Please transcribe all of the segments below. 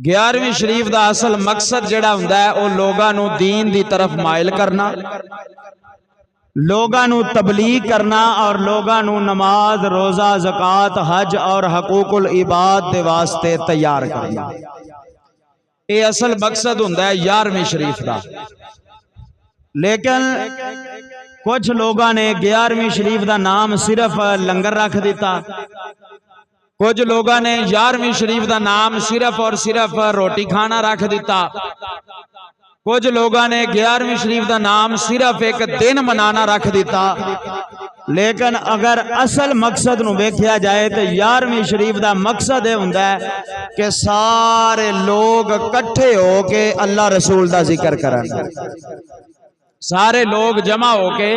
11वीं शरीफ का असल मकसद जिहड़ा हुंदा है वो लोगों नूं दीन दी तरफ माइल करना, लोगों नूं तबलीग करना और लोगों नूं नमाज रोज़ा ज़कात हज और हकूकुल इबाद दे वास्ते तैयार करना। ये असल मकसद हुंदा है 11वीं शरीफ का। लेकिन कुछ लोगों ने 11वीं शरीफ का नाम सिर्फ लंगर रख दिता, कुछ लोगों ने 11वीं शरीफ का नाम सिर्फ और सिर्फ रोटी खाना रख दिता, कुछ लोगों ने 11वीं शरीफ का नाम सिर्फ एक दिन मनाना रख दिता। लेकिन अगर असल मकसद नूं वेख्या जाए तो 11वीं शरीफ का मकसद यह हुंदा है कि सारे लोग इकट्ठे होके अल्लाह रसूल का जिक्र करन, सारे लोग जमा होके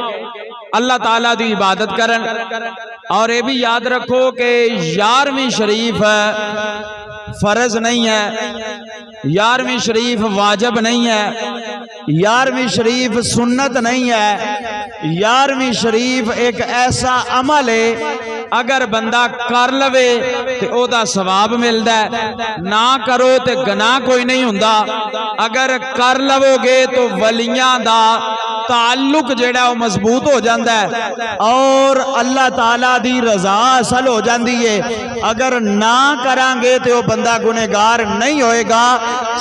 अल्लाह ताला की इबादत करन। और ये भी याद रखो कि 11वीं शरीफ फर्ज नहीं है, 11वीं शरीफ वाजिब नहीं है, 11वीं शरीफ सुन्नत नहीं है। 11वीं शरीफ एक ऐसा अमल है अगर बंदा कर लवे तो ओदा सवाब मिलता है, ना करो तो गुनाह कोई नहीं हुंदा। अगर कर लवोगे तो वलियां दा ताल्लुक जेड़ा वो मजबूत हो जाता है और अल्लाह ताला दी रजा हासिल हो जाती है। अगर ना करांगे तो बंदा गुनहगार नहीं होएगा।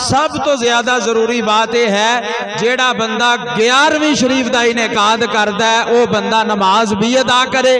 सब तो ज्यादा जरूरी बात यह है जेड़ा बंदा 11वीं शरीफ का इनेकाद करता है वो बंदा नमाज भी अदा करे,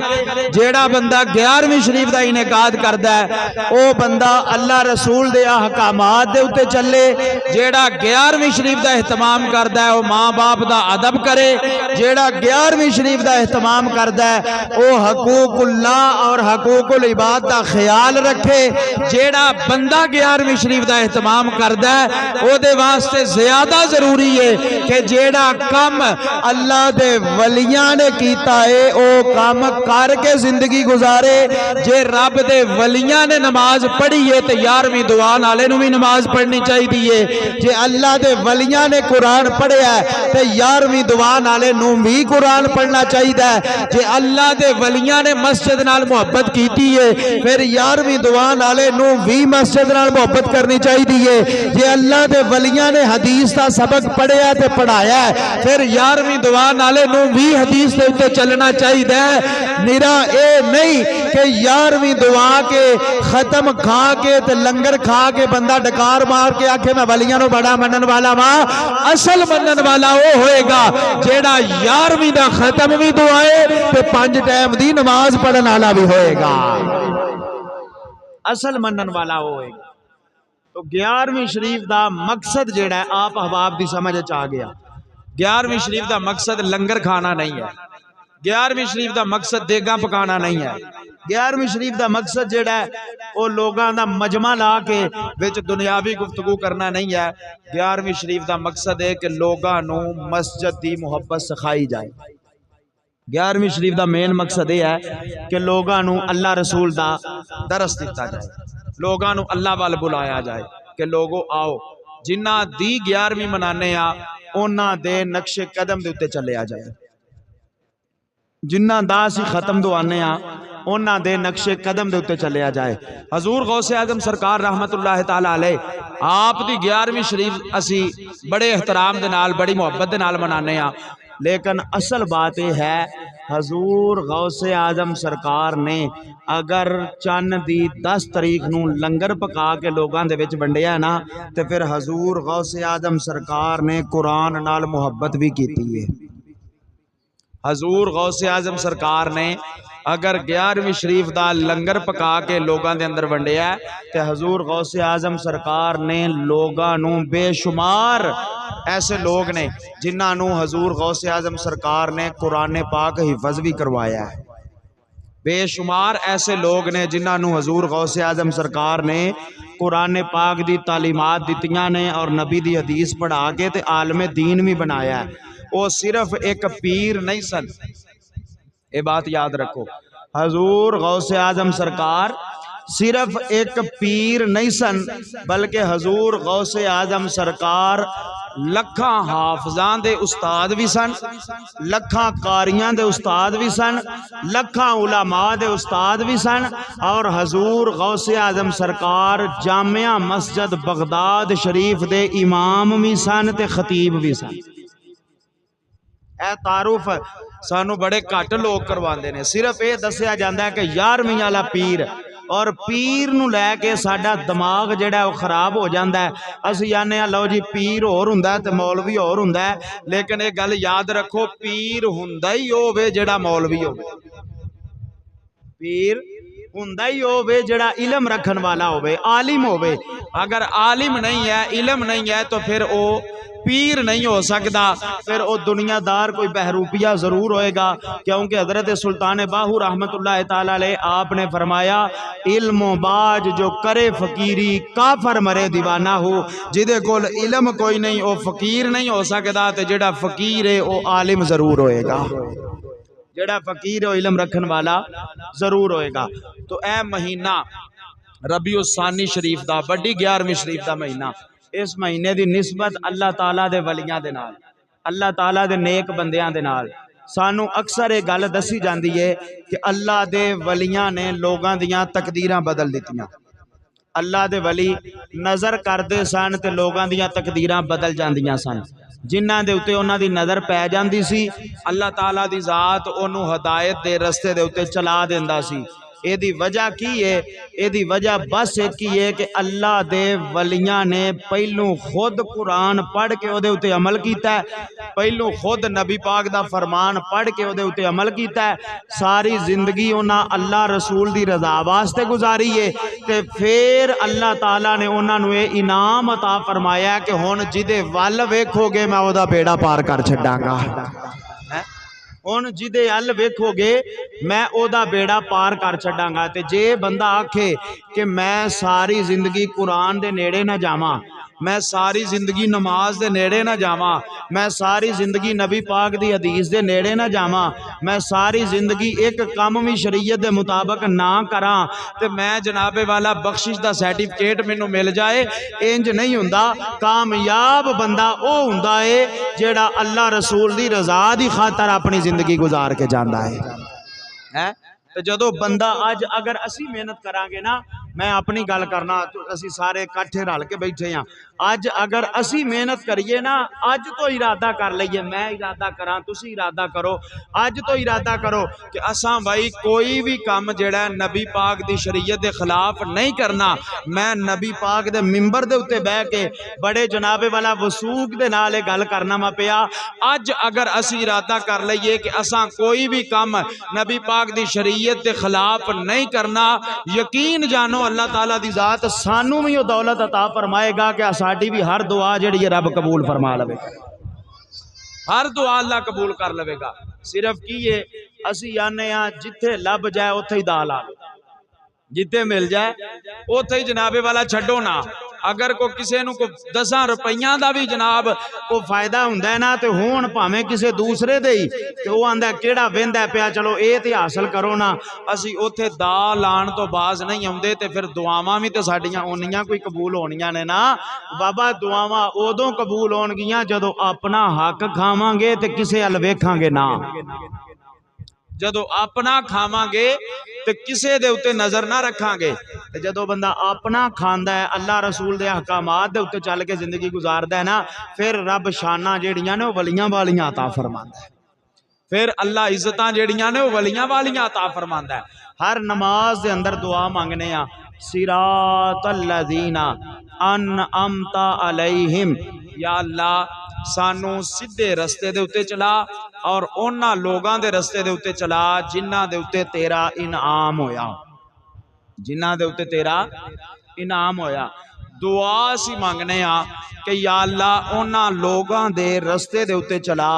जेड़ा बंदा 11वीं शरीफ का इनेकाद करता है वो बंदा अल्लाह रसूल दे अहकामात दे उत्ते चले, जेड़ा 11वीं शरीफ का एहतमाम करता है वो माँ बाप का अदब करे, जेड़ा 11वीं शरीफ का एहतमाम करता है वो हकूकुल्लाह और हकूकुल इबाद का ख्याल रखे। जेड़ा बंदा 11वीं शरीफ का एहतमाम करता है ओदे वास्ते ज्यादा जरूरी है कि जेड़ा कम अल्लाह दे वलियां ने कीता है वो काम करके जिंदगी गुजारे। जे रब दे वलियां ने नमाज पढ़ी है तो 11वीं दुआ नाले नूं भी नमाज पढ़नी चाहिए। जे अल्लाह दे वलियां ने कुरान पढ़िया तो 11वीं दुआ नाले नूं भी कुरान पढ़ना चाहिए। जे अल्लाह दे वलियां ने मस्जिद नाल मुहब्बत कीती है फिर 11वीं दुआ नाले नूं भी मस्जिद नाल मुहब्बत करनी चाहिए। जे अल्लाह दे वलियां ने हदीस का सबक पढ़िया ते पढ़ाया फिर 11वीं दुआ नाले नूं भी हदीस के उत्ते चलना चाहिए। निरा ए नहीं कि 11वीं दुआ के खत्म खा के ते लंगर खा के बंदा डकार मार के आखे मैं वलियां नूं बड़ा मनन वाला वा। असल मनन वाला वो होएगा जेड़ा 11वीं दा खत्म भी दुआए ते 5 टाइम दी नमाज पढ़न वाला भी होएगा। असल मनन वाला होएगा। तो 11वीं शरीफ का मकसद जेड़ा है आप अहबाब की समझ आ गया। 11वीं शरीफ का मकसद लंगर खाना नहीं है, 11वीं शरीफ का मकसद देगा पकाना नहीं है। 11वीं शरीफ का मकसद जेड़ा है वो लोगों का मजमा ला के विच दुनियावी गुफ्तगू करना नहीं है। 11वीं शरीफ का मकसद है कि लोगों को मस्जिद की मुहब्बत सिखाई जाए। 11वीं शरीफ का मेन मकसद यह है कि लोगों को अल्लाह रसूल का दरस दिता जाए, लोगों को अल्लाह वाल बुलाया जाए कि लोगो आओ जिन्ना दी 11वीं मनाने आ उन्हां दे नक्शे कदम दे उत्ते चले आ जाए, जिन्ना दा असीं खत्म दुआने आ उन्हां दे नक्शे कदम दे उत्ते चले आ जाए। हजूर गौसे आजम सरकार रहमतुल्लाह ताला अलैह आप दी 11वीं शरीफ असी बड़े एहतराम दे नाल बड़ी मुहब्बत दे नाल मनाने आ। लेकिन असल बात यह है हजूर गौसे आजम सरकार ने अगर चन्न दी 10 तारीख नूं लंगर पका के लोगों दे विच वंडिया ना तो फिर हजूर गौसे आजम सरकार ने कुरान नाल मुहब्बत भी की है। हजूर गौसे आजम सरकार ने अगर 11वीं शरीफ का लंगर पका के लोगों के अंदर वंडिया तो हजूर गौसे आजम सरकार ने लोगों बेशुमार ऐसे लोग ने जिन्होंने हजूर गौसे आजम सरकार ने कुरान पाक हिफज भी करवाया है। बेशुमार ऐसे लोग ने जिन्होंने हजूर गौसे आजम सरकार ने कुरान पाक की तालीमात दित्तियां ने और नबी दी हदीस पढ़ा के ते आलमे दीन भी बनाया है। वो सिर्फ एक पीर नहीं सन, ये बात याद रखो। हजूर गौसे आजम सरकार सिर्फ एक पीर नहीं सन बल्कि हजूर गौसे आजम सरकार लखां हाफजां दे उस्ताद भी सन, लखां कारियां दे उस्ताद भी सन, लखां उलमा दे उस्ताद भी सन। और हजूर गौसे आजम सरकार जामिया मस्जिद बगदाद शरीफ दे इमाम भी सन ते खतीब भी सन। ए तारुफ सानू बड़े घट लोग करवाते हैं। सिर्फ ये दसिया जाता है कि 11वीं वाला पीर, और पीर नूं लैके साडा दिमाग जिहड़ा वो खराब हो जाता है। असीं आने लो जी पीर होर हुंदा ते मौलवी होर हुंदा है, लेकिन ये गल याद रखो पीर हुंदा ही होवे जिहड़ा मौलवी होवे, पीर हुंदा ही होवे जिहड़ा इलम रखन वाला होवे, आलिम होवे। अगर आलिम नहीं है, इलम नहीं है, तो फिर वो पीर नहीं हो सकता, फिर वो दुनियादार कोई बहरूपिया जरूर होएगा। क्योंकि हजरत सुल्तान बाहू रहमतुल्लाह ताला अलैह आपने फरमाया, इल्म बाज जो करे फकीरी काफर मरे दीवाना हो। जिदे कोल इल्म कोई नहीं वो फकीर नहीं हो सकता, तो जेड़ा फकीर है वो आलिम जरूर होएगा, जेड़ा फकीर है इल्म रखन वाला जरूर होएगा। तो ए महीना रबीउल सानी शरीफ दा बड़ी 11वीं शरीफ दा महीना, इस महीने की निस्बत अल्लाह ताला दे वलियां दे नाल, अल्लाह ताला दे नेक बंदियां दे नाल सानू अक्सर ये गल दसी जाती है कि अल्लाह दे वलियां ने लोगों दियां तकदीरां बदल दित्तियां। अल्लाह दे वली नज़र करते सन ते लोगों दियां तकदीरां बदल जांदियां सन। जिन्हां दे उत्ते उन्हां दी नज़र पै जांदी सी, अल्लाह ताला दी ज़ात उन्होंने हदायत दे रस्ते दे उत्ते चला देंदा सी। एदी वजह की है? एदी वजह बस एक ही है कि अल्लाह दे वलियां ने पहलू खुद कुरान पढ़ के उहदे उत्ते अमल कीता है, पहलू खुद नबी पाक दा फरमान पढ़ के उहदे उत्ते अमल कीता है। सारी जिंदगी उन्हां अल्लाह रसूल दी रज़ा वास्ते गुजारी है, ते फिर अल्लाह ताला ने उन्होंने ये इनाम अता फरमाया कि हुण जिदे वल वेखोगे मैं उहदा बेड़ा पार कर छड्डांगा। हुण जिदे अल वेखोगे मैं ओदा बेड़ा पार कर छड्डांगा। ते जे बंदा आखे कि मैं सारी जिंदगी कुरान दे नेड़े ना जावां, मैं सारी जिंदगी नमाज दे नेड़े ना जावां, मैं सारी जिंदगी नबी पाक दी हदीस दे नेड़े ना जावां, मैं सारी जिंदगी एक काम भी शरीयत दे मुताबिक ना करा, ते मैं जनाबे वाला बख्शिश दा सर्टिफिकेट मैनू मिल जाए, इंज नहीं हुंदा। कामयाब बंदा वो हुंदा है जेड़ा अल्लाह रसूल दी रज़ा दी खातर अपनी जिंदगी गुजार के जांदा है। तो जदों बंदा अज अगर असी मेहनत करांगे ना, मैं अपनी गल करना, तो असी सारे इकट्ठे रल के बैठे हैं, अज अगर असी मेहनत करिए ना, अज तो इरादा कर लीए, मैं इरादा करा तुसी इरादा करो, अज तो इरादा करो कि असां भाई कोई भी काम जेड़ा नबी पाक दी शरीयत दे खिलाफ नहीं करना। मैं नबी पाक दे मिंबर दे उत्ते बह के बड़े जनाबे वाला वसूक दे नाल गल करना मा पिया। अज अगर असी इरादा कर लीए कि असां कोई भी काम नबी पाक दी शरीयत दे खिलाफ नहीं करना, यकीन जानो अल्लाह ताला दी जात सानू भी वो दौलत अता फरमाएगा कि साडी भी हर दुआ जिहड़ी रब कबूल फरमा लवेगा, हर दुआ अल्लाह कबूल कर लवेगा। सिर्फ की है असी आने जिथे लब जाए उथे ही दा ला लो, जिथे मिल जाए उथे ही जनाबे वाला छड्डो ना। अगर को किसी को 10 रुपइया का भी जनाब को फायदा हुंदा ना, तो हुण भावें किसी दूसरे दे ही, तो वह आंदा किहड़ा वेंदा पिया, चलो ये तो हासिल करो ना। असी उथे दा लाण तो बाज नहीं आउंदे, ते फिर दुआवां भी तो साडियां उन्नियां कोई कबूल होणियां ने ना। बाबा दुआवां उदों कबूल होणगियां जदों अपना हक खावांगे ते किसे अल वेखांगे ना। जदों अपना खावांगे तो किसी दे उत्ते नज़र ना रखांगे, ते जदों बंदा अपना खांदा है, अल्लाह रसूल दे अहकामात दे उत्ते चल के जिंदगी गुजारदा है ना, फिर रब शाना जेड़ियां ने वो वलियां वालियां अता फरमांदा है, फिर अल्लाह इज्जतां जेड़ियां ने वो वलियां वालियां अता फरमांदा है। हर नमाज दे अंदर दुआ मांगने आ, सिरातल लज़ीना अनअमता अलैहिम, या अल्लाह सानू सीधे रस्ते दे उत्ते चला और उन्हां लोगां दे रस्ते दे उत्ते चला जिन्हां दे उत्ते तेरा इनाम होया, जिन्हां दे उत्ते तेरा इनाम होया। दुआ सी मांगने आ कि या अल्लाह उन्हां लोगां दे रस्ते दे उत्ते चला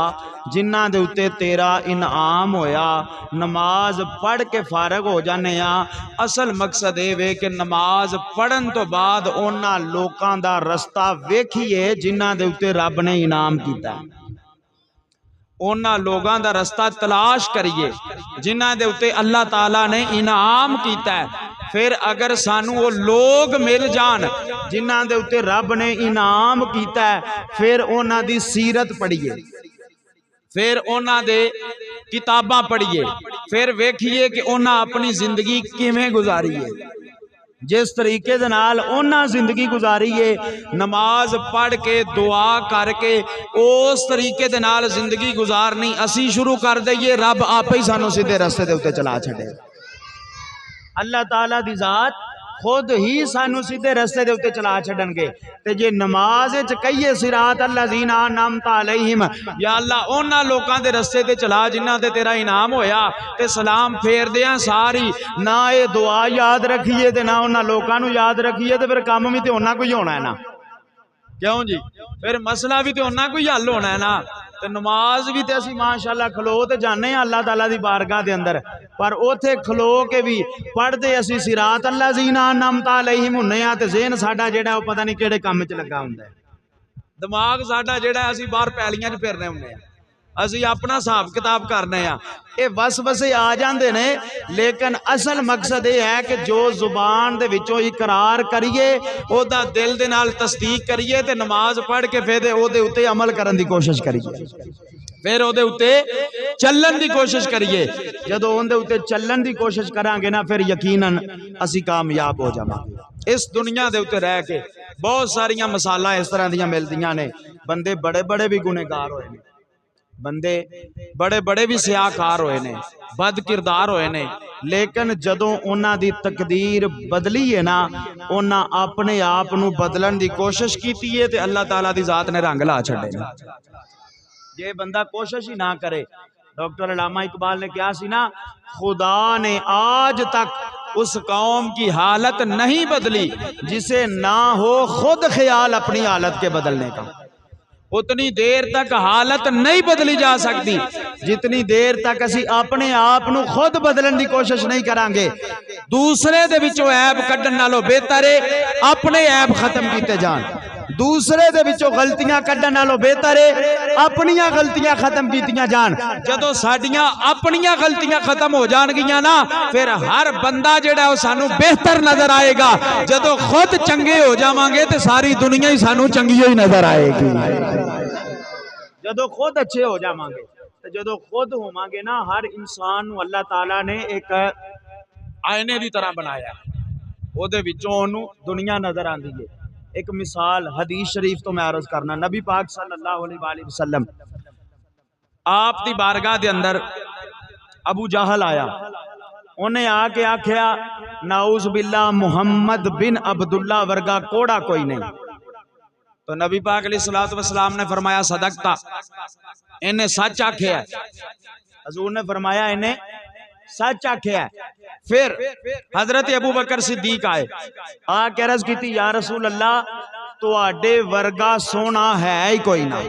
जिन्हां दे उत्ते तेरा इनाम होया। नमाज पढ़ के फारग हो जाने आ, असल मकसद ये वे कि नमाज पढ़न तो बाद उन्हां लोकां दा रस्ता वेखिए जिन्हां दे उत्ते रब ने इनाम कीता, उन्हां लोगां दा रस्ता तलाश करिए जिन्हां दे उत्ते अल्लाह ताला ने इनाम कीता है। फिर अगर सानू वो लोग मिल जान जिन्हां दे उत्ते रब ने इनाम कीता है, फिर उन्हां दी सीरत पढ़िए, फिर उन्हां दे किताबां पढ़िए, फिर वेखिए कि उन्हां अपनी जिंदगी किवें गुजारी है। जिस तरीके दे नाल उन्हां जिंदगी गुजारी है, नमाज पढ़ के दुआ करके उस तरीके दे नाल जिंदगी गुजारनी असी शुरू कर दईए, रब आपे ही सानू सीधे रस्ते दे उत्ते चला छड़े। अल्लाह ताला दी जात खुद ही सानू सीधे रस्ते दे उत्ते चला छड़नगे। ते जे नमाज च कहिए सिरात अल्लज़ीना अनअमता अलैहिम, या अल्लाह उन्हां लोकां दे रस्ते ते चला जिन्हां ते तेरा इनाम होया, ते सलाम फेरदे आ सारी ना ये दुआ याद रखिए ते ना उन्हां लोकां नू याद रखिए, ते फिर काम भी ते उन्हां कोई होना है ना, क्यों जी? फिर मसला भी तो उन्हां कोई हल होना है ना। तो नमाज भी तो असी माशाअल्लाह खलो तो जाने अल्लाह ताला दी बारगाह दे अंदर, पर उथे खलो के भी पढ़ते असी सिरात अल्लज़ीना अनअमता अलैहिम हुन्ने आ, ते ज़हन साडा जेड़ा पता नहीं किहड़े काम च लगा हुंदा है, दिमाग साडा जेड़ा असी बाहर पैलियां च फिरने हुन्ने आ, असी अपना हिसाब किताब करने आ, ये वसवसे आ जाते ने। लेकिन असल मकसद ये है कि जो जुबान दे विचों इकरार करिए, ओदा दिल दे नाल तस्दीक करिए, ते नमाज पढ़ के फिर ओदे उत्ते अमल करन दी कोशिश करिए, फिर ओदे उत्ते चलन दी कोशिश करिए। जदों ओदे उत्ते चलन दी कोशिश करांगे ना, फिर यकीनन असी कामयाब हो जावांगे। इस दुनिया दे उत्ते रह के बहुत सारियां मिसालां इस तरह दियां मिलदियां ने। बंदे बड़े बड़े भी गुनेगार होए ने, बंदे बड़े बड़े भी सियाकार होए ने, बद किरदार होए ने, लेकिन जदों उन्हां दी तकदीर बदली है ना, उन्हां अपने आप नू बदलन दी कोशिश कीती है, ते अल्लाह ताला दी जात ने रंग ला छड़े ने। जे बंदा कोशिश ही ना करे, डॉक्टर अल्लामा इकबाल ने कहा सी ना, खुदा ने आज तक उस कौम की हालत नहीं बदली जिसे ना हो खुद ख्याल अपनी हालत के बदलने का। उतनी देर तक हालत नहीं बदली जा सकती जितनी देर तक असी अपने आप नू खुद बदलने की कोशिश नहीं करांगे। दूसरे दे विचों ऐब कड्ढण नालों बेहतर है अपने ऐब खत्म कीते जान, दूसरे दे विचों गलतियां कड्ढण नालों बेहतर है अपनियां गलतियां खत्म कीतियां जान। जदों साडियां अपनियां गलतियां खत्म हो जाणगियां ना, फिर हर बंदा जिहड़ा वो सानू बेहतर नजर आएगा। जदों खुद चंगे हो जावांगे ते सारी दुनिया ही सानू चंगी ही नजर आएगी। जदों खुद अच्छे हो जावांगे, तो जदों खुद होवांगे ना, हर इंसान नू अल्लाह ताला ने एक आईने की तरह बनाया, ओदे विचों ओनू दुनिया नजर आंदी है। एक मिसाल हदीस शरीफ तो मैं अर्ज करना, नबी पाक सल्लल्लाहु अलैहि वसल्लम आप दी बारगाह दे अंदर अबू जहल आया, उन्हें आके आख्या नाउज बिल्ला मुहम्मद बिन अब्दुल्ला वर्गा कोड़ा कोई नहीं। तो नबी पाक अलैहिस्सलातु वस्सलाम ने फरमाया सदकता, इन्हें सच आख्या है। हजूर ने फरमाया इन्हें सच आख्या है। फिर हजरत अबू बकर सिद्दीक आए, आके अर्ज की या रसूल अल्लाह तुहाडे वर्गा सोना है ही कोई ना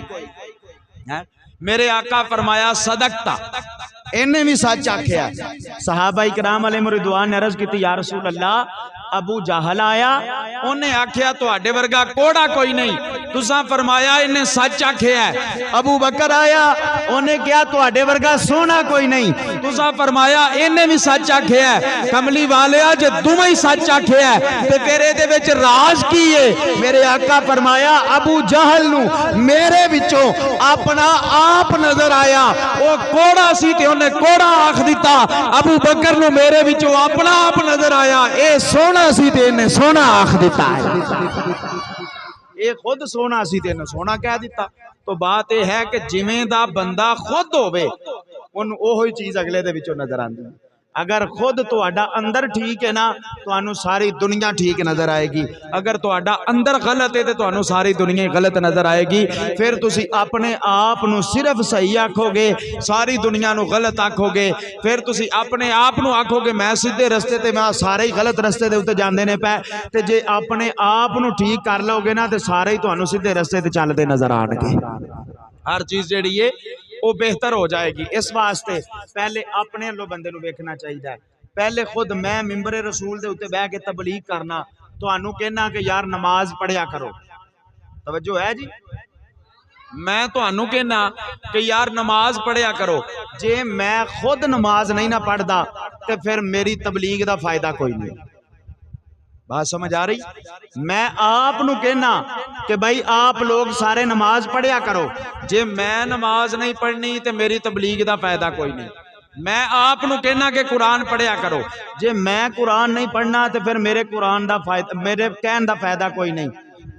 है। मेरे आका फरमाया सदकता, इन्हें भी सच आख्या। सहाबा इकराम अलैहिम रिदवान ने अर्ज की या रसूल अल्लाह अबू जहल आया, उन्हें आख्या तुहाडे वर्गा कोड़ा कोई नहीं, तुसा फरमाया इन्हें सच आख्या है। अबू बकर आया, उन्हें क्या तुहाडे वर्गा सोना कोई नहीं, तुसा फरमाया इन्हें भी सच आख्या है। कमली वाले जे दोवें ही सच आख्या है ते फिर इहदे विच राज की है? मेरे आका फरमाया अबू जहल नू मेरे विचों अपना आप नजर आया, वो कोड़ा सी ते उन्हें कोड़ा आख दिता। अबू बकर नू मेरे विचों अपना आप नजर आया, ए सोना सी ते इन्हें सोना आख दिता है। ये खुद सोना सी ते इन्हें सोना कह दिता। तो बात यह है कि जिवें दा बंदा खुद होवे उन्हें ओही चीज अगले दे विचों नजर आती है। अगर खुद तुहाडा अंदर ठीक है ना, तुहानू सारी दुनिया ठीक नजर आएगी। अगर तुहाडा अंदर गलत है तो तुहानू सारी दुनिया गलत नजर आएगी। फिर तुसी अपने आप नू सिर्फ सही आखोगे, सारी दुनिया नू गलत आखोगे। फिर तुसी अपने आप नू आखोगे मैं सीधे रस्ते ते, मैं सारे ही गलत रस्ते दे उत्ते जांदे ने पै। ते जे अपने आप नू ठीक कर लोगे ना, तो सारे ही तुहानू सीधे रस्ते ते चलदे नजर आएंगे। हर चीज जिहड़ी है वो बेहतर हो जाएगी। इस वास्ते पहले अपने लो बंदे नू वेखना चाहिए। पहले खुद मैं मिंबरे रसूल दे उत्ते बह के तबलीग करना, तुहानू कहना कि यार नमाज पढ़िया करो, तवज्जो है जी। मैं तुहानू कहना कि यार नमाज पढ़िया करो, जे मैं खुद नमाज नहीं ना पढ़दा तो फिर मेरी तबलीग दा फायदा कोई नहीं। बात समझ आ रही। मैं आप नू कहना कि भाई आप लोग सारे नमाज पढ़िया करो, जे मैं नमाज नहीं पढ़नी तो मेरी तबलीग का फायदा कोई नहीं। मैं आप नू कहना कि कुरान पढ़िया करो, जे मैं कुरान नहीं पढ़ना तो फिर मेरे कुरान का फायदा, मेरे कहने का फायदा कोई नहीं।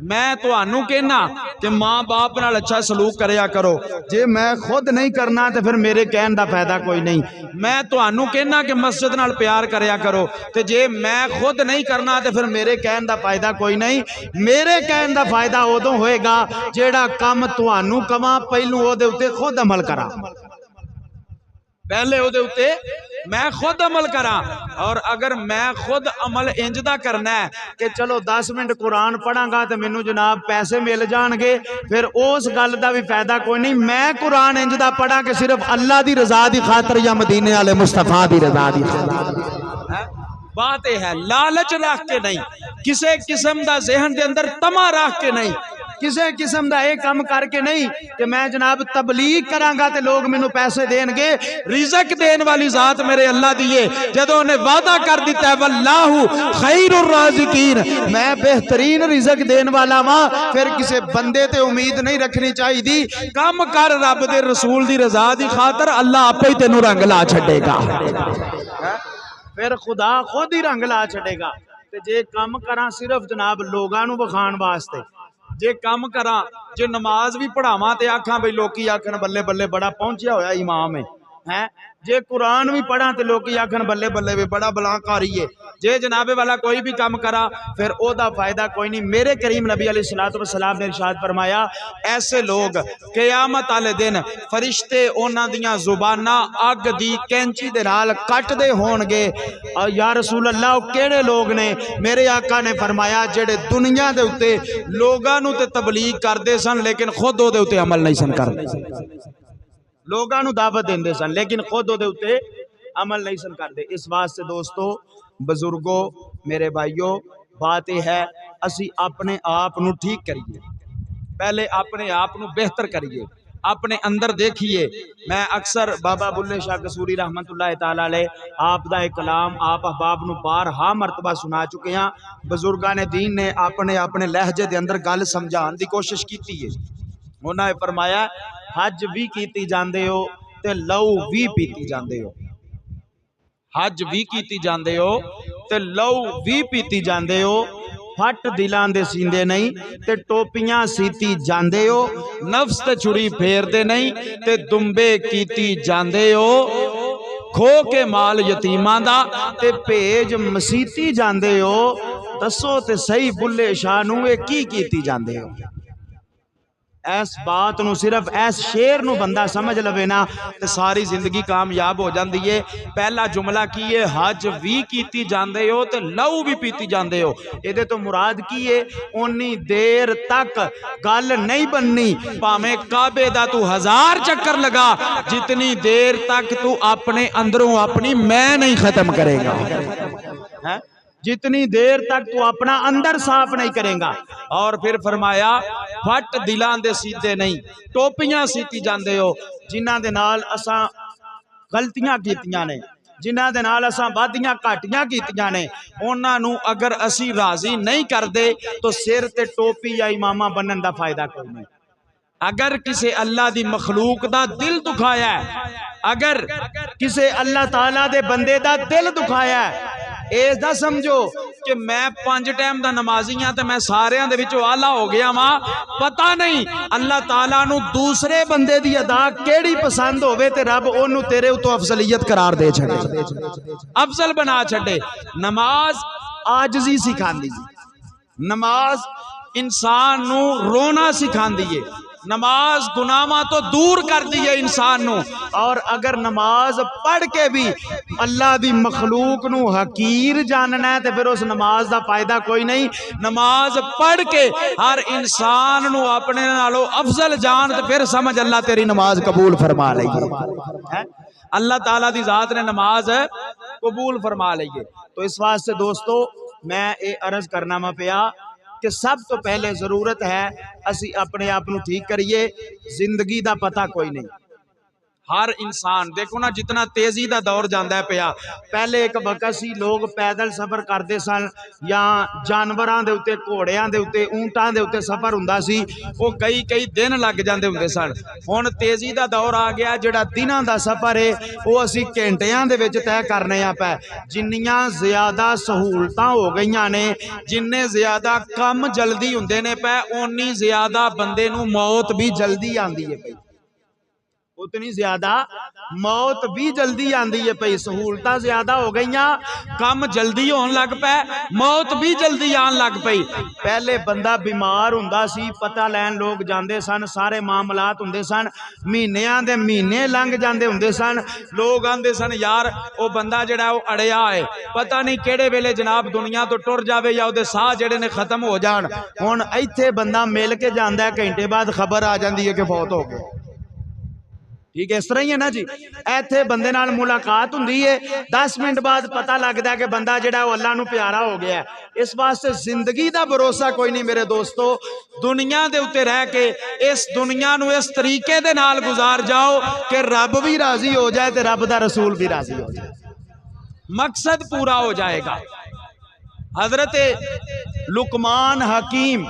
मैं तुहानू कहना कि माँ बाप नाल अच्छा सलूक करया करो, जे मैं खुद नहीं करना तो फिर मेरे कहने का फायदा कोई नहीं। मैं तुहानू कहना कि मस्जिद नाल प्यार करया करो, तो जे मैं खुद नहीं करना तो फिर मेरे कहने का फायदा कोई नहीं। मेरे कहने का फायदा उदों होएगा जेड़ा काम तुहानू कवां पहलू उहदे उत्ते खुद अमल करा, पहले उहदे उत्ते मैं खुद अमल करा। और अगर मैं खुद अमल इंजदा करना है कि चलो 10 मिनट कुरान पढ़ांगा तो मैनू जनाब पैसे मिल जाएंगे, फिर उस गल का भी फायदा कोई नहीं। मैं कुरान इंजदा पढ़ा कि सिर्फ अल्लाह की रजा की खातर या मदीने वाले मुस्तफा की रजा की खातर। बात यह है, लालच रख के नहीं, किसी किस्म का जहन के अंदर तमा रख के नहीं, किसी किस्म का यह काम करके नहीं कि मैं जनाब तबलीग करांगा तो लोग मैनू पैसे देंगे। रिजक देने वाली जात मेरे अल्लाह दी है, जदों ने वादा कर दिता है वल्लाहु खैरुर राज़िकीन, मैं बेहतरीन रिजक देने वाला वां, फिर किसी बंदे ते उम्मीद नहीं रखनी चाहिए। काम कर रब दे रसूल दी रजा दी खातर, अल्लाह आपे ही तेनू रंग ला छड्डेगा, फिर खुदा खुद ही रंग ला छड़ेगा। ते जे कम करा सिर्फ जनाब लोगों नू विखाण वास्ते, जे कम करा, जे नमाज भी पढ़ावा तो आखा बई लोकी आखन बल्ले बल्ले बड़ा पहुंचा होया इमाम है, जे कुरान भी पढ़ा तो लोग आखन बल्ले बल्ले भी बड़ा बलाकारी है। जे जनाबे वाला कोई भी काम करा फिर ओदा फायदा कोई नहीं। मेरे करीम नबी अलैहिस्सलातु वस्सलाम ने इरशाद फरमाया, ऐसे लोग क़यामत वाले दिन फरिश्ते उन्हां दियां जुबानां अग दी कैंची दे नाल कटदे होणगे। और या रसूल अल्लाह केड़े लोग ने? मेरे आका ने फरमाया जेड़े दुनिया दे उत्ते लोगां नूं ते तबलीग करदे सन लेकिन खुद ओदे उत्ते अमल नहीं सन करदे, लोगों को दावत देंदे सन लेकिन खुद ओदे उत्ते अमल नहीं सन करते। इस वास्ते दोस्तों, बजुर्गों, मेरे भाइयों, बात यह है असी अपने आप नू ठीक करिए, पहले अपने आप नू बेहतर करिए, अपने अंदर देखिए। मैं अक्सर बाबा बुल्ले शाह कसूरी रहमतुल्लाह तआला अलैह आप दा एक कलाम आप अहबाब नू बारहा मरतबा सुना चुके हैं। बजुर्गां ने दीन ने अपने अपने लहजे के अंदर गल समझाने की कोशिश की है। उन्होंने फरमाया, हज भी कीती जांदे हो ते लहू भी पीती जांदे हो, हज भी कीती जांदे हो ते लहू भी पीती जांदे हो, फट दिलां दे सींदे नहीं ते टोपियां सीती जांदे हो, नफ्स ते छुरी फेरदे नहीं ते दुंबे कीती जांदे हो, खो के माल यतीमां दा ते भेज मसीती जांदे हो। दसो ते सही बुल्ले शाह नूं ये की कीती जांदे हो? इस बात नू सिर्फ इस शेर नू बंदा समझ लवे ना तो सारी जिंदगी कामयाब हो जाती है। पहला जुमला की है, हज भी कीती जांदे हो ते लहू भी पीती जांदे हो। ये तो मुराद की है, उन्नी देर तक गल नहीं बननी भावें काबे दा तू 1000 चक्कर लगा, जितनी देर तक तू अपने अंदरों अपनी मैं नहीं खत्म करेगा है, जितनी देर तक तू अपना अंदर साफ नहीं करेगा। और फिर फरमाया, फट दिलां दे सीधे नहीं टोपियां सीती जांदे हो, जिन्हां दे नाल असां गलतियां कीतियां ने, जिन्हां दे नाल असां वादियां घाटियां कीतियां ने, उन्हां नू अगर असी राजी नहीं करदे तो सिर ते टोपी या इमामा बनन दा फायदा कोई नहीं। अगर किसी अल्लाह दी मखलूक दा दिल दुखाया है, अगर किसी अल्लाह ताला दे बंदे दा दिल दुखाया है, ऐसा समझो कि मैं 5 टाइम दा नमाजी हाँ तो मैं सारियां दे विचों आला हो गया वां, पता नहीं अल्लाह ताला नू दूसरे बंदे दी अदा केड़ी पसंद होवे ते रब ओनू तेरे उतो अफजलियत करार दे छड़े, अफजल बना छड़े। नमाज आजजी सिखांदी है, नमाज इंसान नू रोना सिखांदी है, नमाज गुनाहां तो दूर कर दी है इंसान नू। और अगर नमाज पढ़ के भी अल्लाह दी मखलूक नू हकीर जानना है तो फिर उस नमाज का फायदा कोई नहीं। नमाज पढ़ के हर इंसान नू अपने नालों अफजल जान तो फिर समझ अल्लाह तेरी नमाज कबूल फरमा लेगी, अल्लाह ताला दी जात ने नमाज कबूल फरमा लेगी। तो इस वास्ते दोस्तों मैं ये अर्ज करना मा पिया कि सब तो पहले जरूरत है असी अपने आप नू ठीक करिए। जिंदगी दा पता कोई नहीं, हर इंसान देखो ना जितना तेजी का दौर जाता पिया, पहले एक वक्त सी लोग पैदल सफर करते सन या जानवरों के उत्ते घोड़ियां के उत्ते ऊंटां के उत्ते सफर हुंदा सी, वो कई कई दिन लग जाते होंगे सन। हुण तेजी का दौर आ गया, जिहड़ा दिनां दा सफर है वो असी घंटियां दे विच तय करने आ पै। जिन्नियां ज्यादा सहूलतां हो गईयां ने, जिन्ने ज्यादा काम जल्दी हुंदे ने पै, उन्नी ज्यादा बंदे नूं मौत भी जल्दी आंदी है पई, उतनी ज्यादा मौत भी जल्दी आंदी है पई। सहूलतां ज्यादा हो गईयां, काम जल्दी होने लग पै, मौत भी जल्दी आन लग पई। पहले बंदा बीमार हुंदा सी, पता लैन लोग जांदे सन, सारे मामलात हुंदे सन, महीनियां दे महीने लंघ जांदे हुंदे सन। लोग आंदे सन यार वो बंदा जिहड़ा वो अड़िया है, पता नहीं किहड़े वेले जनाब दुनिया तो टुर जावे या उहदे साह जिहड़े ने खत्म हो जाण। हुण इत्थे बंदा मिल के जांदा है, घंटे बाद खबर आ जांदी है कि फौत हो गए। ठीक है, इस तरह ही है ना जी। इत्थे बंदे नाल मुलाकात हुंदी है, 10 मिनट बाद पता लगता है कि बंदा जिहड़ा वो अल्लाह नूं प्यारा हो गया है। इस वास्ते जिंदगी का भरोसा कोई नहीं मेरे दोस्तों। दुनिया दे उत्ते रह के इस दुनिया नूं इस तरीके दे नाल गुजार जाओ कि रब भी राजी हो जाए ते रब दा रसूल भी राजी हो जाए, मकसद पूरा हो जाएगा। हजरत लुकमान हकीम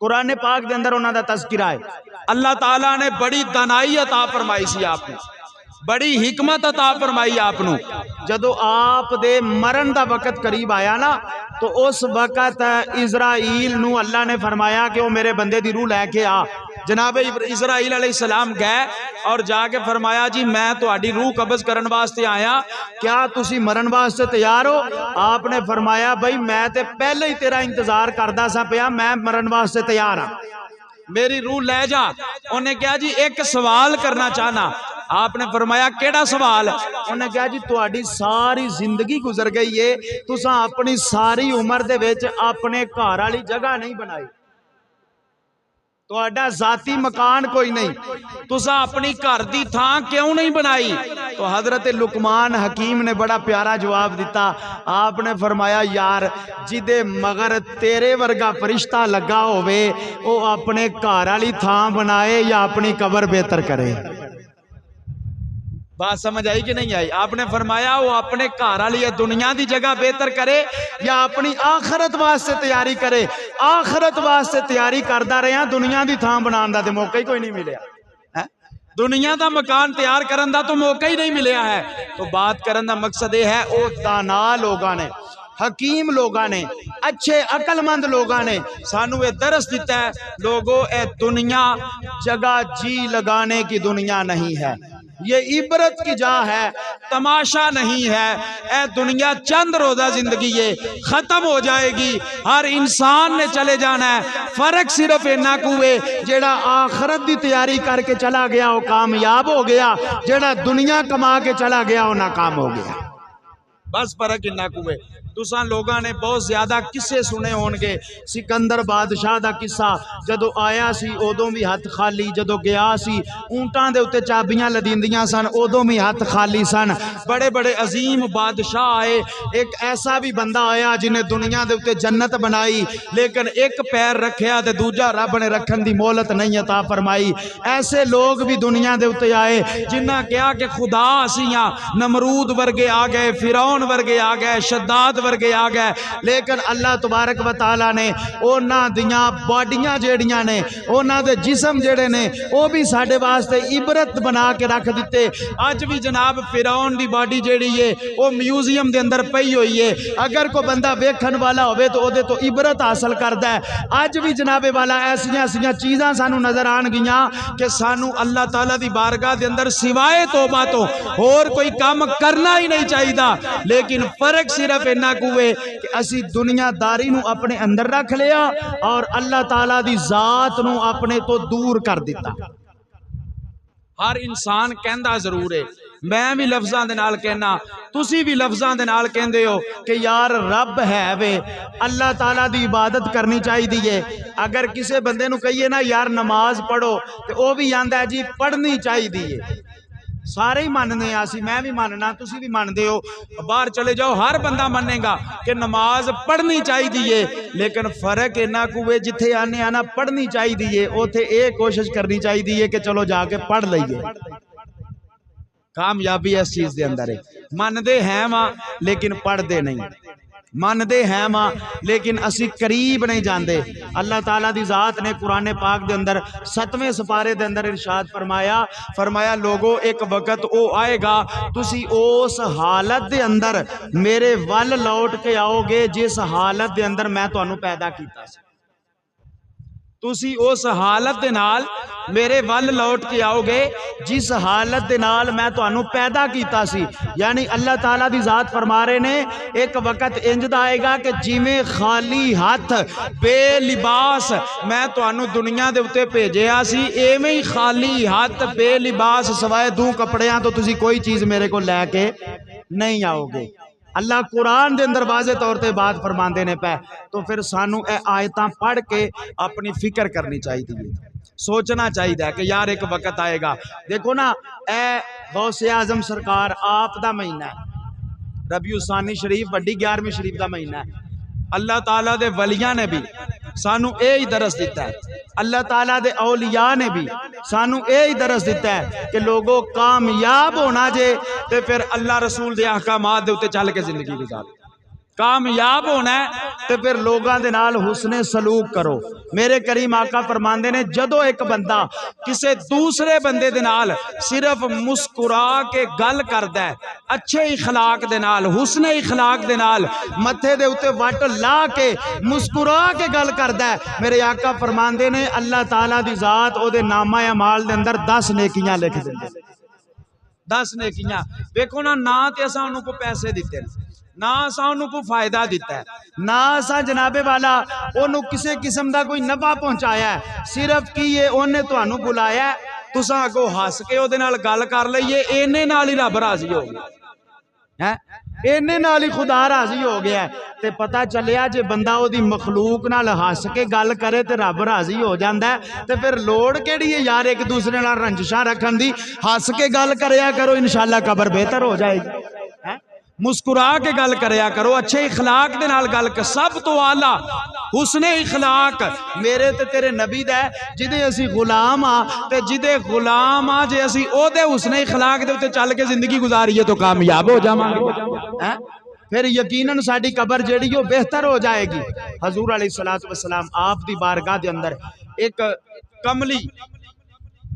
कुरान पाक के अंदर उन्होंने तज़किरा है। अल्लाह ताला ने बड़ी दानाई अता फरमाई सी आपने, बड़ी हिकमत अता फरमाई आपनू। जदों आप दे मरण दा वक्त करीब आया ना, तो उस वक्त इजराइल नू अल्लाह ने फरमाया कि वो मेरे बंदे दी रूह लैके आ। जनाब इजराइल अलैहिस्सलाम गए और जाके फरमाया जी मैं तुहाडी रूह कब्ज करन वास्ते आया, क्या तुसी मरण वास्ते तैयार हो? आपने फरमाया भाई मैं ते पहले ही तेरा इंतजार करदा सा पिया, मैं मरण वास्ते तैयार हाँ, मेरी रूह ले जा। उन्हें कहा जी एक सवाल करना चाहना। आपने फरमाया केड़ा सवाल? उन्हें कहा जी तुहाडी सारी जिंदगी गुजर गई है, तुसां अपनी सारी उम्र दे विच अपने घर वाली जगह नहीं बनाई, तुहाडा जाती मकान कोई नहीं, तुसा अपनी घर दी थां क्यों नहीं बनाई? तो हजरत लुकमान हकीम ने बड़ा प्यारा जवाब दिता। आपने फरमाया यार जिदे मगर तेरे वर्गा फरिश्ता लगा होवे, वो अपने घर वाली थां बनाए या अपनी कबर बेहतर करे। बात समझ आई कि नहीं आई? आपने फरमाया वो अपने घर वाली दुनिया की जगह बेहतर करे या अपनी आखरत वास्ते तैयारी करे। आखरत वास्ते तैयारी करता रहा, दुनिया की थां बनाने का तो मौका ही कोई नहीं मिले, दुनिया का मकान तैयार करने का तो मौका ही नहीं मिलया है। तो बात करने का मकसद यह है, वो दाना लोगों ने, हकीम लोगों ने, अच्छे अकलमंद लोगों ने सानू ये दरस दिता है, लोगों ए दुनिया जगह जी लगाने की दुनिया नहीं है, ये इबरत की जा है, तमाशा नहीं है। ए दुनिया चंद रोजा जिंदगी है, खत्म हो जाएगी, हर इंसान ने चले जाना है। फर्क सिर्फ इन्ना कु है, जेड़ा आखरत की तैयारी करके चला गया वो कामयाब हो गया, जेड़ा दुनिया कमा के चला गया वो नाकाम हो गया। बस फर्क इन्ना कु है। तुसां लोगों ने बहुत ज्यादा किस्से सुने होंगे। सिकंदर बादशाह का किस्सा, जदों आया सी उदों भी हथ खाली, जदों गया सी ऊंटां दे उत्ते चाबियां लदींदियां सन, उदों भी हथ खाली सन। बड़े बड़े अजीम बादशाह आए, एक ऐसा भी बंदा आया जिन्हें दुनिया दे उत्ते जन्नत बनाई, लेकिन एक पैर रखिया ते दूजा रब ने रखन दी मोहलत नहीं अता फरमाई। ऐसे लोग भी दुनिया दे उत्ते आए जिन्हां कहा कि खुदा असीं नमरूद वर्गे आ गए, फिरौन वर्गे आ गए, शद्दाद वर्गे आ गए, लेकिन अल्लाह तबारक व तआला ने उन्हां दियां बॉडियां जेड़ियां ने, उन्हां दे जिस्म जेड़े ने, वो भी साडे वास्ते इबरत बना के रख दिते। अज भी जनाब फिरौन दी बॉडी जेड़ी है वो म्यूजियम दे अंदर पई हुई है, अगर कोई बंदा वेखण वाला होवे तो ओदे तो इबरत हासिल करदा है। अज भी जनाबे वाला ऐसियां ऐसियां चीज़ां सानू नजर आन गियां कि सानू अल्लाह ताला दी बारगाह दे अंदर सिवाए तौबा तो होर कोई काम करना ही नहीं चाहिए। लेकिन फर्क सिर्फ इन्ना कुए कि असी दुनियादारी नू अपने अंदर रख लिया और अल्लाह ताला दी जात नू अपने तो दूर कर दिता। हर इंसान कहंदा जरूर है, मैं भी लफ्ज़ां दे नाल कहना, तुसी भी लफ्ज़ां दे नाल कहंदे हो कि यार रब है वे, अल्लाह ताला दी इबादत करनी चाहिए। अगर किसी बंदे नू कहिए ना यार नमाज पढ़ो तो वह भी आंदा है जी पढ़नी चाहिए। सारे ही मानने आसी, मैं भी मानना, तुसी भी मानते हो। बाहर चले जाओ हर बंदा मानेगा कि नमाज पढ़नी चाहिए, लेकिन फर्क इन्ना कुए जिथे आने आना पढ़नी चाहिए, उथे ये कोशिश करनी चाहिए कि चलो जाके पढ़ लीए। कामयाबी इस चीज़ के अंदर है। मनते हैं मां लेकिन पढ़ते नहीं, मनते हैं मां लेकिन असी करीब नहीं जाते। अल्लाह ताला दी ज़ात ने कुरान पाक के अंदर 7वें सिपारे के अंदर इरशाद फरमाया लोगो एक वक्त वो आएगा तुसी उस हालत के अंदर मेरे वल लौट के आओगे जिस हालत के अंदर मैं तुहानू पैदा किया। तुसी उस हालत दे नाल मेरे वल लौट के आओगे जिस हालत दे नाल मैं तुहानू पैदा कीता सी। यानी अल्लाह ताला दी ज़ात फरमा रहे ने एक वक्त इंज दा आएगा कि जिवें खाली हाथ बेलिबास मैं तुहानू दुनिया दे उत्ते भेजिया सी, एवें ही खाली हाथ बेलिबास सवाए 2 कपड़ियां तो तुसी कोई चीज़ मेरे को लैके नहीं आओगे। अल्लाह कुरान के अंदर वाज़े तौर पर बात फरमाते ने पै। तो फिर सानू ए आयतां पढ़ के अपनी फिक्र करनी चाहिए, सोचना चाहिए कि यार एक वक्त आएगा। देखो ना ए गौसे आजम सरकार आप दा महीना है, रबीउल सानी शरीफ वड्डी 11वीं शरीफ का महीना है। अल्लाह ताला दे वलियां ने भी सानू यही दरस दिता है, अल्लाह ताला दे औलिया ने भी सानू यही दरस दिता है कि लोगों कामयाब होना जे ते फिर अल्लाह रसूल दे अहकामात दे उत्ते चल के जिंदगी गुजारो। कामयाब होना है तो फिर लोगों के नाल हुस्ने सलूक करो। मेरे करीम आका फरमाते ने जदों एक बंदा किसी दूसरे बंदे दे नाल सिर्फ मुस्कुरा के गल करदा है, अच्छे इखलाक दे नाल हुस्ने इखलाक दे नाल मथे दे उत्ते वट ला के मुस्कुरा के गल करदा है, मेरे आका फरमाते ने अल्लाह ताला दी ज़ात ओदे नामा अमाल दे अंदर 10 नेकियां लिख देंदे। 10 नेकियां देखो ना ते असां उन्हां को पैसे दिते ना असा कोई फायदा दिता है, ना असा जनाबे वाला ओनू किसी किस्म का कोई नफा पहुँचाया है। सिर्फ की ये उन्हें तुहानू बुलाया तुसा अगों हस के ओदे नाल गल कर लईए, इन्ने नाल ही रब राजी हो गया है, इन्ने नाल ही खुदा राजी हो गया। ते पता चलिया जे बंदा ओदी मखलूक नाल हस के गल करे ते रब राजी हो जाता है। ते फिर लोड़ केड़ी है यार एक दूसरे नाल रंजिशां रखन दी, हस के गल करया करो, इंशाअल्लाह कबर बेहतर हो जाएगी। मुस्कुरा के गल करया करो, अच्छे इखलाक दे नाल गल कर। सब तो आला हुस्ने इखलाक मेरे ते तेरे नबी दा जिदे असी गुलाम आ ते जिदे गुलाम आ जे असी ओदे हुस्ने इखलाक दे उत्ते चल के जिंदगी गुजारिए तो कामयाब हो जावांगे। फिर यकीनन साडी कबर जेड़ी ओ बेहतर हो जाएगी। हजूर अलैहिस्सलातु वस्सलाम आप दी बारगाह दे अंदर एक कमली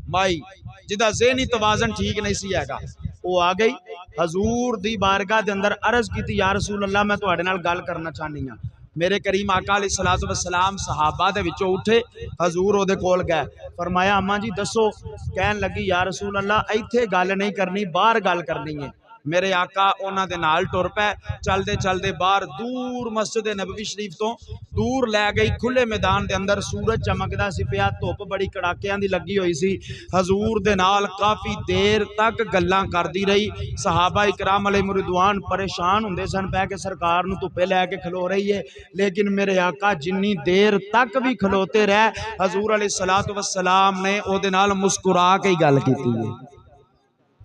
माई जिदा ज़हनी तवाज़न ठीक नहीं सी हैगा, वो आ गई हजूर दी बारगाह दे अंदर अर्ज की, या रसूल अल्लाह मैं तुहाडे नाल गल करना चाहनी हाँ। मेरे करीम आका अलैहिस्सलातु वस्सलाम सहाबा दे विचों उठे, हजूर ओदे कोल गए, फरमाया अम्मा जी दसो। कहन लगी या रसूल अल्लाह इत्थे गल नहीं करनी, बाहर गल करनी है। मेरे आका उन्हां दे नाल टुर पे, चलते चलते बाहर दूर मस्जिद नबवी शरीफ तो दूर लै गई, खुले मैदान के अंदर सूरज चमकदा सी पिया, धुप बड़ी कड़ाकियां दी लगी हुई सी। हजूर दे नाल काफ़ी देर तक गल्लां करदी रही। सहाबा इकराम अलैहिम रिदवान परेशान हुंदे सन पै के सरकार नूं धुप्पे लैके खलो रही है, लेकिन मेरे आका जिन्नी देर तक भी खलोते रहे हजूर अलैहिस्सलातु वस्सलाम ने ओदे नाल मुस्कुरा के ही गल कीती है।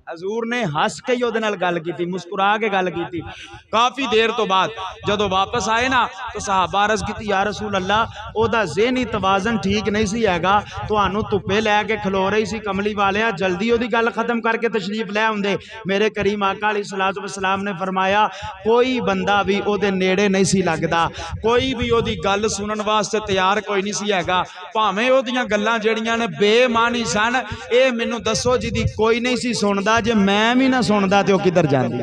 हजूर ने हस के ही ओदे नाल गल की, मुस्कुरा के गल की। काफ़ी देर तो बाद जदों वापस आए ना तो सहाबा अर्ज की, या रसूल अल्लाह ओदा ज़हनी तवाज़न ठीक नहीं सी हैगा, तुहानू धुप्पे लैके खलो रही सी, कमली वालिया जल्दी ओदी गल खत्म करके तशरीफ लै आउंदे। मेरे करीम आका अलैहिस्सलातु वस्सलाम ने फरमाया कोई बंदा भी ओदे नेड़े नहीं सी लगदा, कोई भी ओदी गल सुनन वास्ते तैयार कोई नहीं सी हैगा, भावें ओदियां गल्लां जेड़ियां ने बेमानी सन। ए मैनू दसो जिदी कोई नहीं सी सुनदा, जे मैं भी ना सुनदा तो किधर जांदी,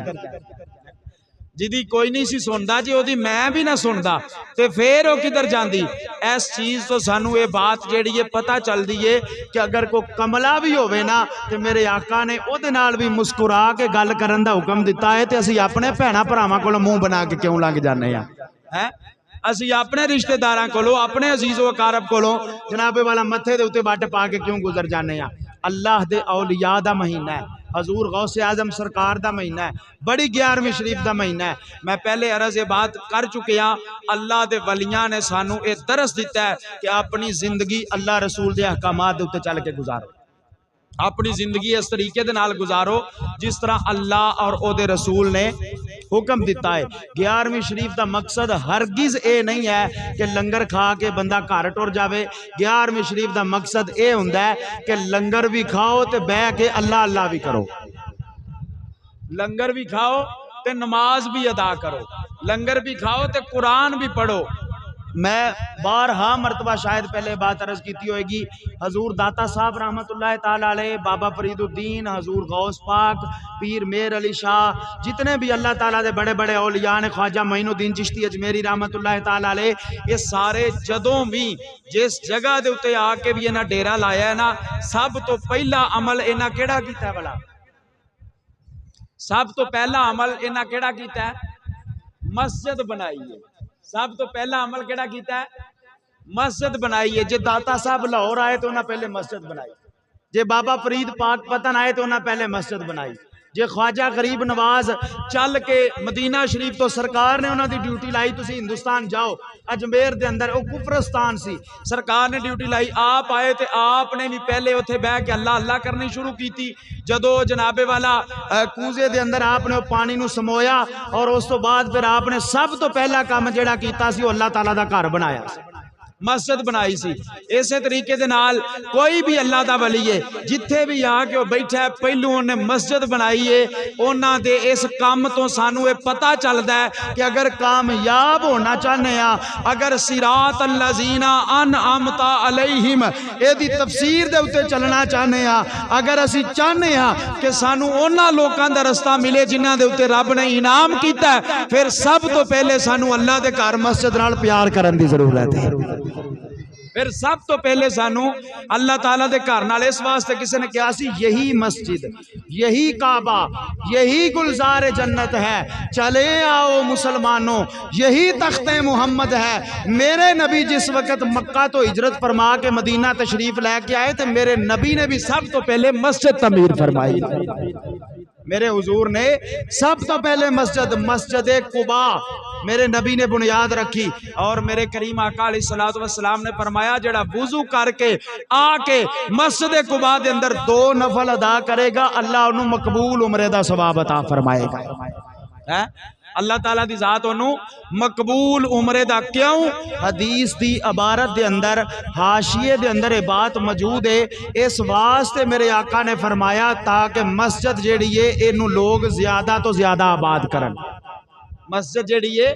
जिदी कोई नहीं सी सुनदा जे ओदी मैं भी ना सुनदा तो फिर वो किधर जांदी। इस चीज़ तो सानू ये बात जेड़ी है पता चलती है कि अगर कोई कमला भी होवे ना तो मेरे आका ने ओदे नाल भी मुस्कुरा के गल करन दा हुक्म दिता है, तो असी अपने भैणा भरावां कोलों मूँह बना के क्यों लंघ जाने हैं। असी अपने रिश्तेदारां कोलों अपने अजीज़ो अकारब कोलों जनाबे वाला मथे दे उत्ते वट पा के क्यों गुजर जाने। अल्लाह दे औलिया दा महीना है, हजूर गौसे आजम सरकार दा महीना है, बड़ी 11वीं शरीफ दा महीना है। मैं पहले अरज ये बात कर चुके हाँ, अल्लाह दे वलियां ने सानू ये दरस दिता है कि अपनी जिंदगी अल्लाह रसूल दे अहकामात दे उत्ते चल के गुजारो, अपनी जिंदगी इस तरीके दे नाल गुजारो जिस तरह अल्लाह और ओदे रसूल ने हुक्म दिता है। 11वीं शरीफ का मकसद हरगिज ये नहीं है कि लंगर खा के बंदा घर टुर जाए। 11वीं शरीफ का मकसद ये हुंदा है कि लंगर भी खाओ तो बह के अल्लाह अल्लाह भी करो। लंगर भी खाओ ते नमाज भी अदा करो, लंगर भी खाओ ते कुरान भी पढ़ो। मैं बारहा मरतबा शायद पहले बात अर्ज की होगी, हजूर दाता साहब रहमतुल्लाह ताला अलैह, बाबा फरीदुद्दीन, हजूर गौस पाक, पीर मेर अली शाह, जितने भी अल्लाह ताला दे बड़े बड़े औलिया ने, ख्वाजा मोइनुद्दीन चिश्ती अजमेरी रहमतुल्लाह ताला अलैह, ये सारे जदों भी जिस जगह दे उत्ते आके भी इन्हां डेरा लाया है ना, सब तो पहला अमल इन्हां केड़ा कीता भला? सब तो पहला अमल इन्हां केड़ा कीता है? मस्जिद बनाई है। सब तो पहला अमल केड़ा कीता है? मस्जिद बनाई है। जे दाता साहब लाहौर आए तो उन्हें पहले मस्जिद बनाई, जे बाबा फरीद पाक पतन आए तो उन्हें पहले मस्जिद बनाई, जे ख्वाजा गरीब नवाज चल के मदीना शरीफ तो सरकार ने उन्होंने ड्यूटी लाई, तुसी हिंदुस्तान जाओ, अजमेर दे अंदर वो कुफरस्तान सी, सरकार ने ड्यूटी लाई, आप आए तो आपने भी पहले उत्थे बह के अल्लाह अल्लाह करनी शुरू की। जदों जनाबे वाला कूजे दे अंदर आपने वो पानी नू समोया और उस तो बाद फिर आपने सब तो पहला काम जिहड़ा कीता सी, वो अल्लाह ताला दा घर बनाया, मस्जिद बनाई सी। इस तरीके दे नाल कोई भी अल्लाह दा वली है जिथे भी आके वो बैठा है, पहलू उन्हें मस्जिद बनाई है। उन्हां दे इस काम तो सानू ये पता चलता है कि अगर कामयाब होना चाहने आ, अगर सिरात अल्लज़ीना अनअमता अलैहिम एदी तफसीर दे उत्ते चलना चाहने आ, अगर असी चाहने आ कि सानू उन्हां लोकां दा रस्ता मिले जिन्हां दे उत्ते रब ने इनाम कीता है, फिर सब तो पहले सानू अल्लाह दे घर मस्जिद नाल प्यार करन दी जरूरत है। फिर सब तो पहले सानू अल्लाह ताला दे घर नाल इस वास्ते किसी ने कहा सी, यही मस्जिद, यही काबा, यही गुलजार जन्नत है, चले आओ मुसलमानों, यही तख्ते मोहम्मद है। मेरे नबी जिस वक्त मक्का तो हिजरत फरमा के मदीना तशरीफ लेके आए तो मेरे नबी ने भी सब तो पहले मस्जिद तमीर फरमाई। मेरे हुजूर ने सब तो पहले मस्जिद कुबा मेरे नबी ने बुनियाद रखी, और मेरे करीम आका अलैहिस्सलातु वस्सलाम ने फरमाया, जड़ा वुजू करके आके मस्जिद कुबा दे अंदर 2 नफल अदा करेगा, अल्लाह उन्हें मकबूल उम्रे दा सवाब अता फरमाएगा। है अल्लाह ताला दी जात उन्हें मकबूल उम्रे दा क्यों? हदीस दी इबारत दे अंदर हाशिए दे अंदर ये बात मौजूद है। इस वास्ते मेरे आका ने फरमाया ताकि मस्जिद जेड़ी है इनू लोग ज्यादा तो ज्यादा आबाद करन, मस्जिद जेड़ी है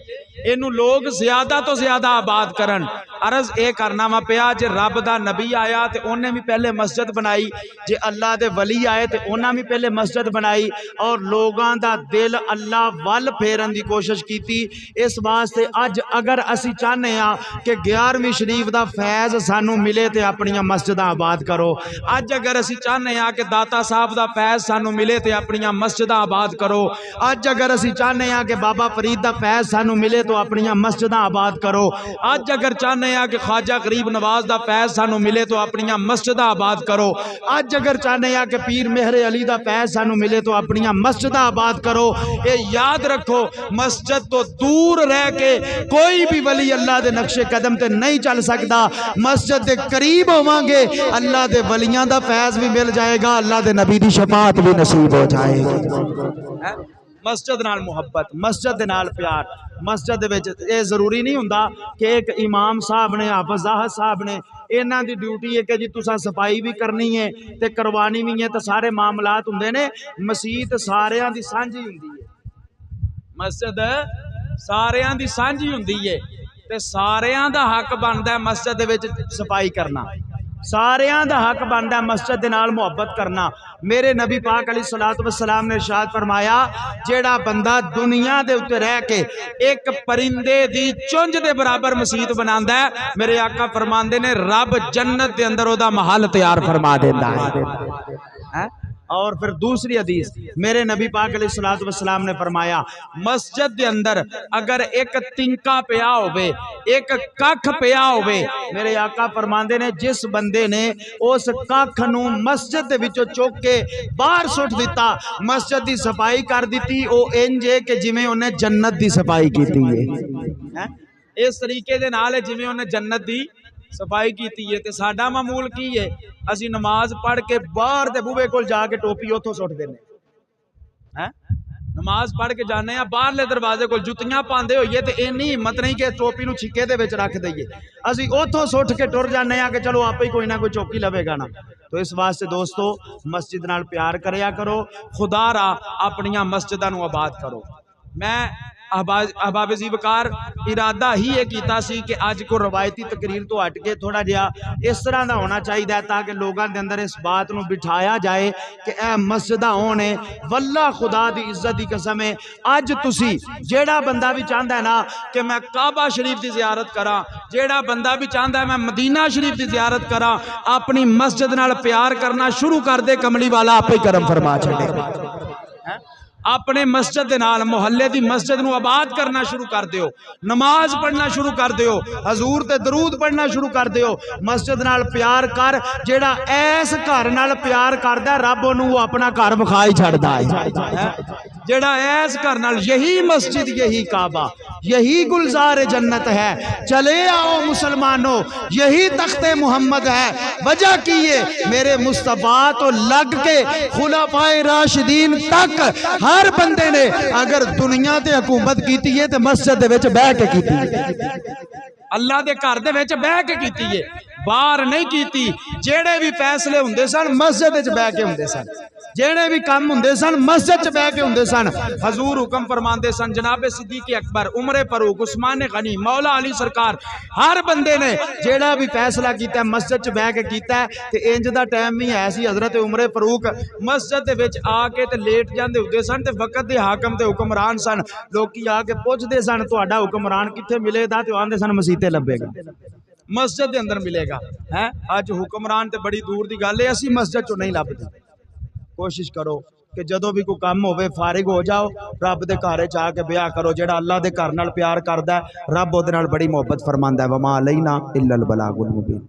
इनू लोग ज्यादा तो ज्यादा आबाद करन। अर्ज ये करना वा पिया, जे रब दा नबी आया तो उन्हें भी पहले मस्जिद बनाई, जे अल्लाह दे वली आए तो उन्हें भी पहले मस्जिद बनाई, और लोगों दा दिल अल्लाह वल फेरन दी कोशिश की। इस वास्ते अज अगर असी चाहने आ कि 11वीं शरीफ दा फैज़ सानू मिले तो अपनियां मस्जिदां आबाद करो। अज अगर असी चाहने आ कि दाता साहब दा फैज़ सानू मिले तो अपनियां मस्जिदां आबाद करो। अज अगर असी चाहने आ कि बाबा फरीद दा फैज़ सानू मिले तो अपनियां मस्जिदां आबाद करो। अज अगर चाहने आ कि ख्वाजा गरीब नवाज दा फैज़ सानू मिले तो अपनियां मस्जिदां आबाद करो। अज अगर चाहने आ कि पीर मेहरे अली दा फैज़ सानू मिले तो अपनियां मस्जिदां आबाद करो। ये याद रखो, मस्जिद तो दूर रह के कोई भी वली अल्लाह दे नक्शे कदम ते नहीं चल सकता। मस्जिद के करीब होवांगे, अल्लाह दे वलियां दा फैज़ भी मिल जाएगा, अल्लाह दे नबी दी शफाअत भी नसीब हो जाएगी। मस्जिद नाल मुहब्बत, मस्जिद दे नाल प्यार। मस्जिद दे विच ये जरूरी नहीं हुंदा कि एक इमाम साहब ने, हाफिज़ साहब ने, इन्हां दी ड्यूटी है कि जी तुसां सफाई भी करनी है ते करवानी भी है तो सारे मामलात हुंदे ने। मसीत सारियां दी सांझी हुंदी है, मस्जिद सारियां दी सांझी हुंदी है ते सारियां दा हक बनदा है मस्जिद दे विच सफाई करना, सारियां दा हक बनदा है मस्जिद दे नाल मुहब्बत करना। मेरे नबी पाक अलैहिस्सलातु वस्सलाम ने इरशाद फरमाया, जेड़ा बंदा दुनिया दे उत्ते रह के एक परिंदे दी चुंझ दे बराबर मसीत बनांदा है, मेरे आका फरमांदे ने रब जन्नत दे अंदर ओदा महल तैयार फरमा देंदा है। और फिर दूसरी हदीस मेरे नबी पाक अलैहिस्सलातु वस्सलाम ने फरमाया, मस्जिद दे अंदर अगर एक तिंका पिया होवे, एक कख पिया होवे, मेरे आका फरमांदे ने जिस बंदे ने उस कख नू मस्जिद दे विचों चुक के बाहर सुट दिता, मस्जिद दी सफाई कर दी, ओ इंज है कि जिवें उन्हें जन्नत दी सफाई कीती है। इस तरीके दे नाल जिवें उन्हें जन्नत दी सफाई की है। तो साडा मामूल की है, असी नमाज पढ़ के बाहर दे बूहे कोल जाके टोपी उथों सुट देने हैं। नमाज पढ़ के जाने बाहरले दरवाजे को जुतियां पाते होइए तो इन्नी हिम्मत नहीं कि टोपी नूं छिक्के दे विच रख दईए। असीं उथों सुट के टुर जाने कि चलो आपे ही कोई ना कोई चौकी लवेगा ना। तो इस वास्ते दोस्तों मस्जिद नाल प्यार करया करो, खुदा रा अपनियां मस्जिदां नूं आबाद करो। मैं अहबाब ज़ीवकार इरादा ही ये कीता सी कि अज को रवायती तकरीर तो हट के थोड़ा जिहा इस तरह का होना चाहिए ताकि लोगों के अंदर इस बात को बिठाया जाए कि यह मस्जिद होने वल्ला खुदा की इज्जत की कसम है। अज तुसी जेड़ा बंदा भी चाहता है ना कि मैं काबा शरीफ की जियारत करा, जेड़ा बंदा भी चाहता है मैं मदीना शरीफ की जियारत करा, अपनी मस्जिद नाल प्यार करना शुरू कर दे, कमली वाला आपे करम फरमा छड़े। अपने मस्जिद के नाल मुहल्ले की मस्जिद नूं आबाद करना शुरू कर दिओ, नमाज पढ़ना शुरू कर दिओ, हजूर ते दरूद पढ़ना शुरू कर दिओ। मस्जिद नाल प्यार कर, जेड़ा ऐस घर नाल प्यार करदा रब ओनू अपना घर विखा ही छड्डदा है। जेड़ा ऐस घर नाल, यही मस्जिद यही काबा यही गुलजार जन्नत है। चले आओ मुसलमानों यही तख्ते मोहम्मद है। वजह की ये मेरे मुस्तफा तो लग के खुलाफाए राशिदीन तक हर बंदे ने अगर दुनिया ते हुकूमत की है तो मस्जिद दे विच बह के की, अल्लाह दे घर दे विच बह के की है, बाहर नहीं की। जेड़े भी फैसले हुंदे सन मस्जिद विच बह के हुंदे सन, जेड़े भी काम हुंदे सन मस्जिद च बह के हुंदे सन। हजूर हुक्म फरमांदे सन, जनाबे सिद्दीक अकबर, उमरे फारूक, उस्मान गनी, मौला अली सरकार, हर बंदे ने जेड़ा भी फैसला किया मस्जिद च बह के किया है। ते इंज दा टाइम भी है सी, हजरत उमरे फारूक मस्जिद दे विच आके ते लेट जांदे हुंदे सन ते वक्त दे हाकम ते हुक्मरान सन। लोकी आके पुछदे सन तुहाडा हुक्मरान कित्थे मिलेगा, ते आंदे सन मसीते लभेगा, मस्जिद के अंदर मिलेगा। है अज हुक्मरान ते बड़ी दूर की गल है, असी मस्जिद चो नहीं लभदे। कोशिश करो कि जदों भी कोई काम होवे फारिग हो जाओ, रब दे घर च आके ब्याह करो। जेड़ा अल्लाह दे घर नाल प्यार करदा है रब ओहदे नाल बड़ी मोहब्बत फरमांदा है। वमा अलैना इल्लल बलागुल मुबीन।